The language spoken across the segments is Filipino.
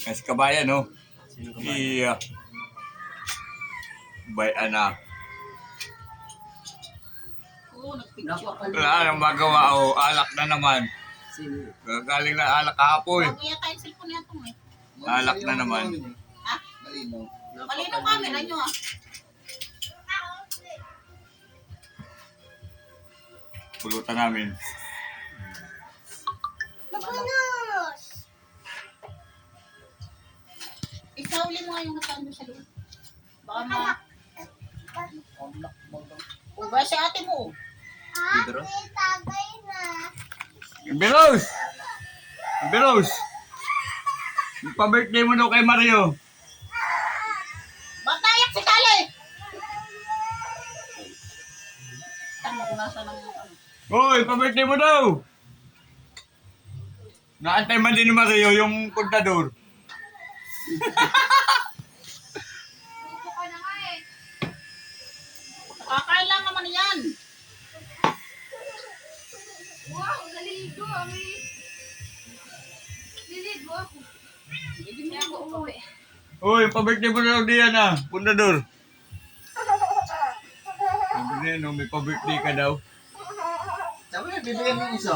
Mas kabayan, no? Sino ka ba? Iya. Bayan na. Oo, nagpicture. Wala nang magawa, oh. Alak na naman. Sino? Gagaling na alak kahapon. Bago yata yung cellphone niya itong eh. Alak na naman. Ha? Malinaw. Malinaw camera nyo ah. Pulutan namin. Nabanos! Isauli mo nga yung nataan doon sa loob. Baka ma... O ba si ate mo? Pedro? Biros! Biros! Pa-birthday mo daw kay Mario. Batayak si Kale! Tama ko nasa ng ano. Hoy, pa-birthday mo daw! Naantay man din ni Mario yung kontador. Kakain lang naman yan. Wow, naliligo kami. Naliligo ako. Hindi ako umuwi. Hoy, pa-birthday mo daw diyan ah, kontador. Sabi niya, no, may pa-birthday ka daw. Sabi niya, bibigyan mo yung isa.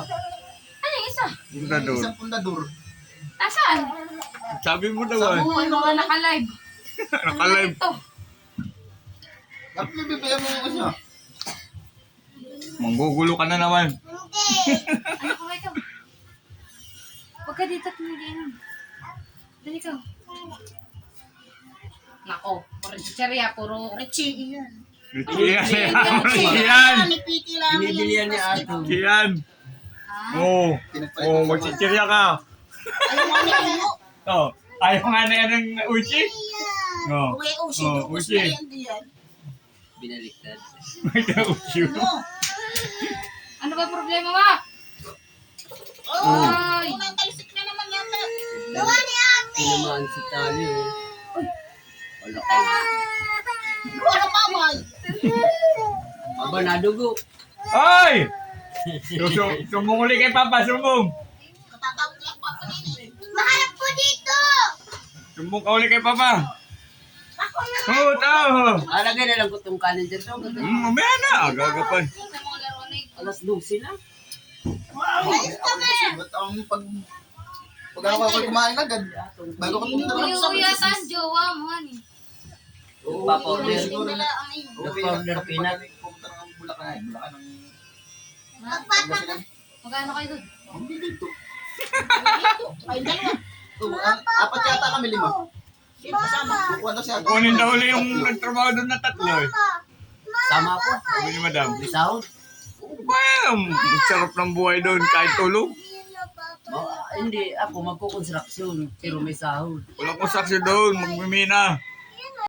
Ano yung isa? Kontador. Isang pundador. Nasaan? Sabi mo daw ah. Oo, yung mga naka-live. Naka-live. Ito. Dapat niya bibigyan mo yung isa. Manggugulo ka na naman. Ano ko ikaw? Huwag ka dito at niliinom. Dali ka. Nako, puro chicharia, puro... Richie yan. Yan! Ni Piti lang. Binibilihan ni Ato. Yan! Ah, Oo. Pinagpalit Oo, ng magchichirya ka. Ayaw mo ni Uyo. Oo. Ayaw nga na yan ng uchi. Oo. Uwe, usi. Oo, Dukos usi. na yan diyan. Binaliktad. May uchi. Oo. ano ba problema ba? Oo. Ay. Unang talisik na naman yata. Tinamaan si Tali, oh. Wala ka. Ano pa, May? Aba, nadugo. Ay! Sumbong ulit kay Papa, sumbong. Katatawag lang pa ako nini. Sumbong ka ulit kay Papa. Oo, tao. Lagay na lang ko itong kanin dyan. Mamaya na, agagapan. Sa mga laro na ito. Alas 12 na. Ba't ang pag ako kumain agad, bago ko pumunta ng Uy, saan jowa mo, honey? Nagpa-powder. Yung dala ang iyo. Nag-powder peanut. Pumunta ng Bulacan. Bulacan ng... Magkano kayo doon? Hindi dito. Ay, dalawa. Apat yata kami, 5. Sino kasama? Kukuha daw siya. Kunin daw ulit yung nagtrabaho doon na tatlo eh. Sama ako. Sabi ni Madam. Isahod. Well, sarap ng buhay doon kahit tulog. Hindi, ako magkukonstruksyon. Pero may sahod. Walang konstruksyon doon, magmimina.